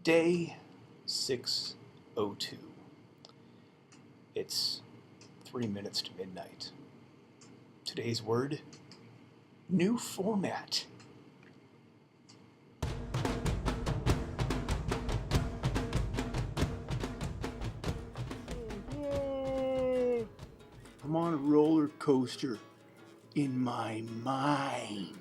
Day 602. It's 3 minutes to midnight. Today's word, new format. I'm on a roller coaster in my mind.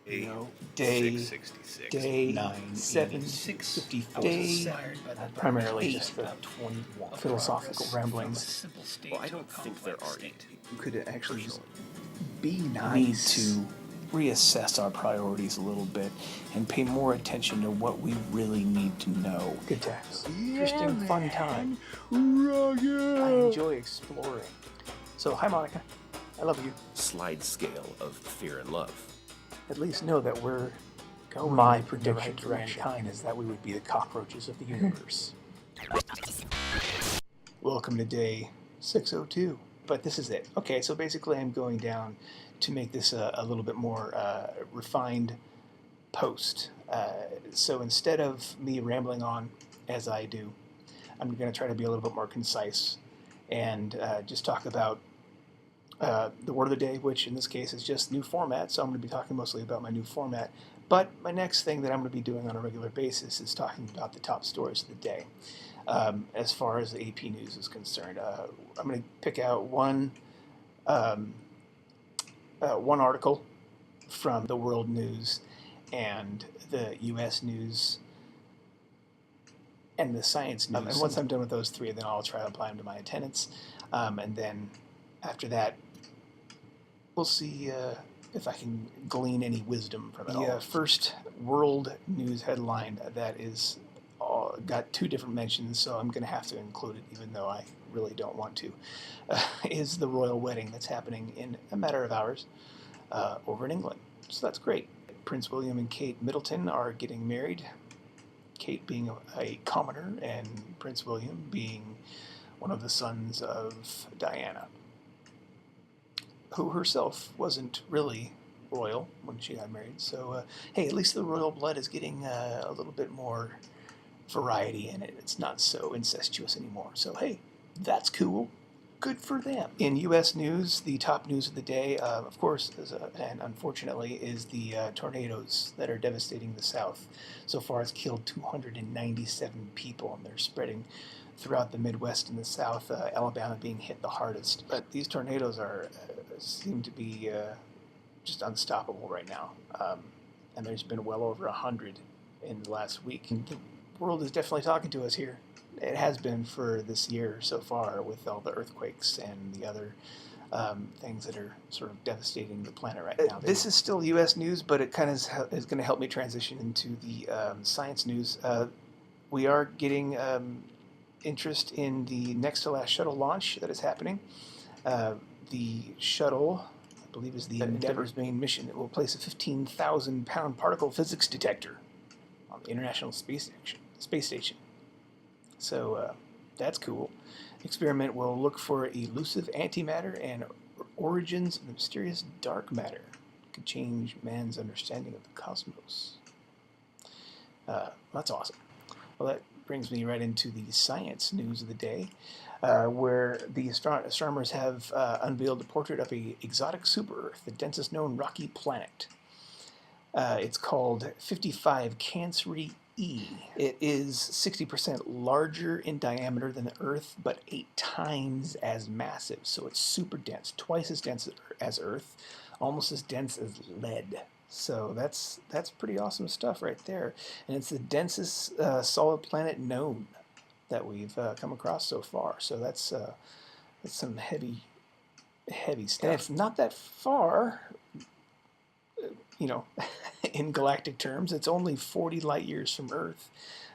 You know, day 666. day 986. 754. Day Primarily just the philosophical ramblings. Well, I don't think there are 8. You could actually just be Need nice. to reassess our priorities a little bit and pay more attention to what we really need to know. Good times. Yeah, Interesting, fun time. Roger. I enjoy exploring. So, hi Monica. I love you. Slide scale of fear and love. At least know that we're going my prediction for mankind is that we would be the cockroaches of the universe. Welcome to day 602. But this is it. Okay, so basically I'm going down to make this a little bit more refined post. So instead of me rambling on as I do, I'm going to try to be a little bit more concise and just talk about the word of the day, which in this case is just new format, so I'm going to be talking mostly about my new format. But my next thing that I'm going to be doing on a regular basis is talking about the top stories of the day. As far as the AP News is concerned, I'm going to pick out one article from the World News and the U.S. News and the Science News. And once I'm done with those three, then I'll try to apply them to my attendance. And then after that, we'll see if I can glean any wisdom from it all. The first world news headline that is got two different mentions, so I'm going to have to include it, even though I really don't want to, is the royal wedding that's happening in a matter of hours over in England. So that's great. Prince William and Kate Middleton are getting married, Kate being a commoner and Prince William being one of the sons of Diana, who herself wasn't really royal when she got married. So, hey, at least the royal blood is getting a little bit more variety in it. It's not so incestuous anymore. So, hey, that's cool. Good for them. In U.S. news, the top news of the day, of course, and unfortunately, is the tornadoes that are devastating the South. So far, it's killed 297 people, and they're spreading throughout the Midwest and the South, Alabama being hit the hardest. But these tornadoes seem to be just unstoppable right now. And there's been well over 100 in the last week. And the world is definitely talking to us here. It has been for this year so far with all the earthquakes and the other things that are sort of devastating the planet right now. This is still U.S. news, but it kind of is going to help me transition into the science news. We are getting interest in the next to last shuttle launch that is happening. The shuttle, I believe, is the Endeavour's main mission. It will place a 15,000-pound particle physics detector on the International Space Station. So that's cool. The experiment will look for elusive antimatter and origins of the mysterious dark matter. It could change man's understanding of the cosmos. That's awesome. Well, that brings me right into the science news of the day, where the astronomers have unveiled a portrait of an exotic super-Earth, the densest known rocky planet. It's called 55 Cancri E. It is 60% larger in diameter than the Earth, but 8 times as massive. So it's super dense, twice as dense as Earth, almost as dense as lead. So that's pretty awesome stuff right there. And it's the densest solid planet known that we've come across so far. So that's some heavy stuff. And it's not that far, in galactic terms. It's only 40 light years from Earth.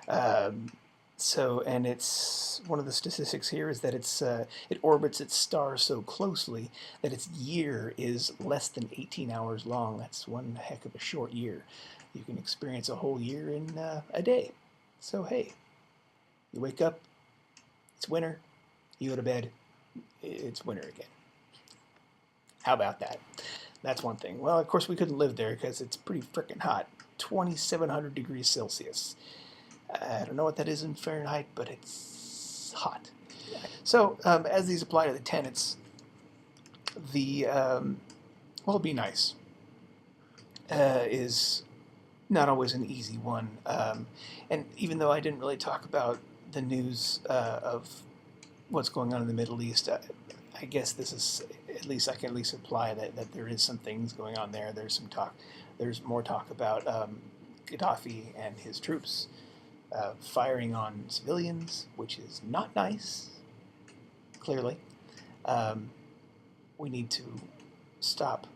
And it's one of the statistics here is that it orbits its star so closely that its year is less than 18 hours long. That's one heck of a short year. You can experience a whole year in a day. So hey, you wake up, it's winter. You go to bed, it's winter again. How about that? That's one thing. Well, of course, we couldn't live there because it's pretty frickin' hot. 2,700 degrees Celsius. I don't know what that is in Fahrenheit, but it's hot. So, as these apply to the tenants, the well, be nice is not always an easy one. And even though I didn't really talk about the news of what's going on in the Middle East, I guess this is, at least I can at least imply that there is some things going on there. There's some talk. There's more talk about Gaddafi and his troops firing on civilians, which is not nice. Clearly, we need to stop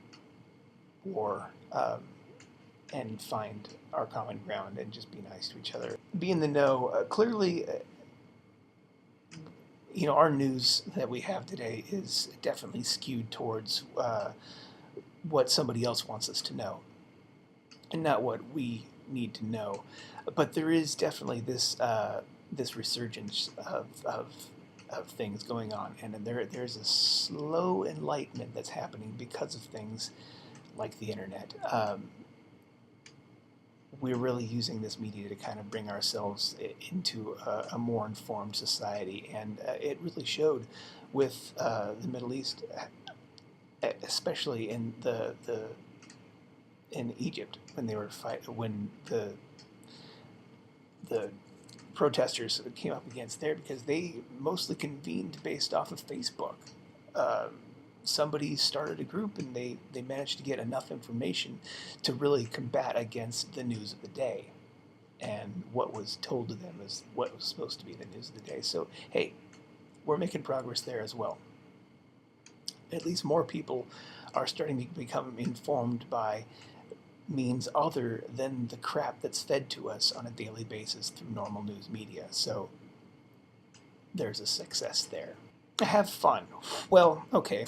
war and find our common ground and just be nice to each other. Be in the know. Clearly, our news that we have today is definitely skewed towards what somebody else wants us to know, and not what we need to know. But there is definitely this resurgence of things going on, and there's a slow enlightenment that's happening because of things like the internet. We're really using this media to kind of bring ourselves into a more informed society, and it really showed with the Middle East, especially in in Egypt when they were when the protesters came up against there, because they mostly convened based off of Facebook. Somebody started a group, and they managed to get enough information to really combat against the news of the day. And what was told to them is what was supposed to be the news of the day. So, hey, we're making progress there as well. At least more people are starting to become informed by means other than the crap that's fed to us on a daily basis through normal news media. So there's a success there. Have fun. Well, okay,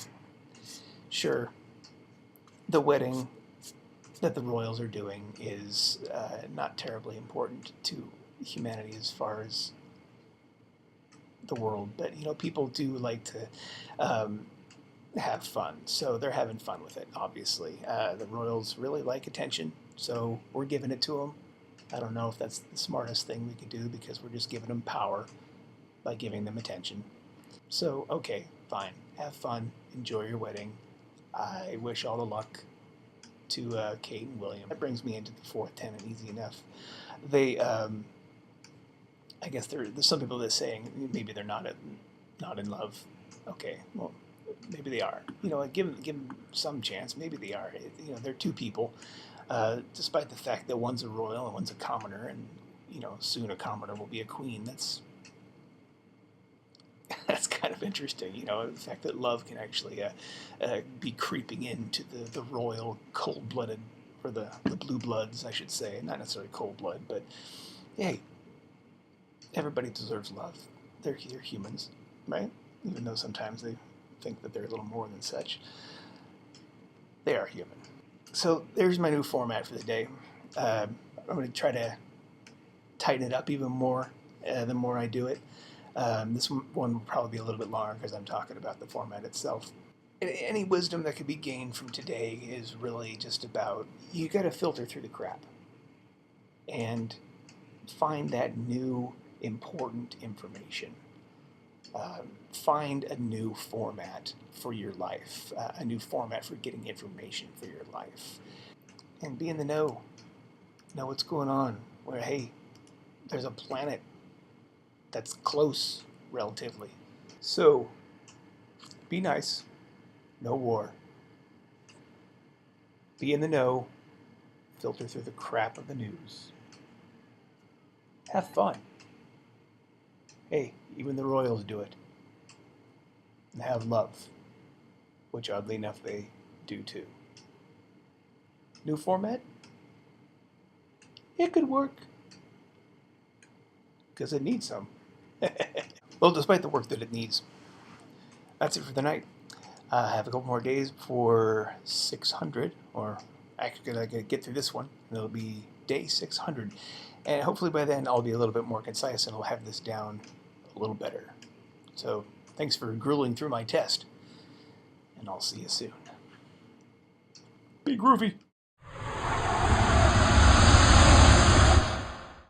sure. The wedding that the royals are doing is not terribly important to humanity as far as the world, but people do like to have fun, so they're having fun with it. Obviously, the royals really like attention, so we're giving it to them. I don't know if that's the smartest thing we could do, because we're just giving them power by giving them attention. So okay, fine, have fun, enjoy your wedding. I wish all the luck to Kate and William. That brings me into the fourth tenant easy enough. They I guess there's some people that are saying maybe they're not in love. Okay, well, maybe they are. Give them some chance. Maybe they are. They're two people, despite the fact that one's a royal and one's a commoner, and soon a commoner will be a queen. That's kind of interesting. The fact that love can actually be creeping into the royal cold-blooded, or the blue bloods, I should say. Not necessarily cold blood, but hey, everybody deserves love. They're humans, right? Even though sometimes they think that they're a little more than such. They are human. So there's my new format for the day. I'm going to try to tighten it up even more the more I do it. This one will probably be a little bit longer because I'm talking about the format itself. Any wisdom that could be gained from today is really just about, you got to filter through the crap and find that new important information. Find a new format for your life, a new format for getting information for your life, and be in the know what's going on, where, hey, there's a planet that's close, relatively. So, be nice, no war, be in the know, filter through the crap of the news, have fun. Hey, even the royals do it. And have love, which oddly enough they do too. New format? It could work, because it needs some. Well, despite the work that it needs, that's it for the night. I have a couple more days before 600, or actually I gotta get through this one, and it'll be day 600. And hopefully by then I'll be a little bit more concise and I'll have this down a little better. So thanks for grueling through my test, and I'll see you soon. Be groovy.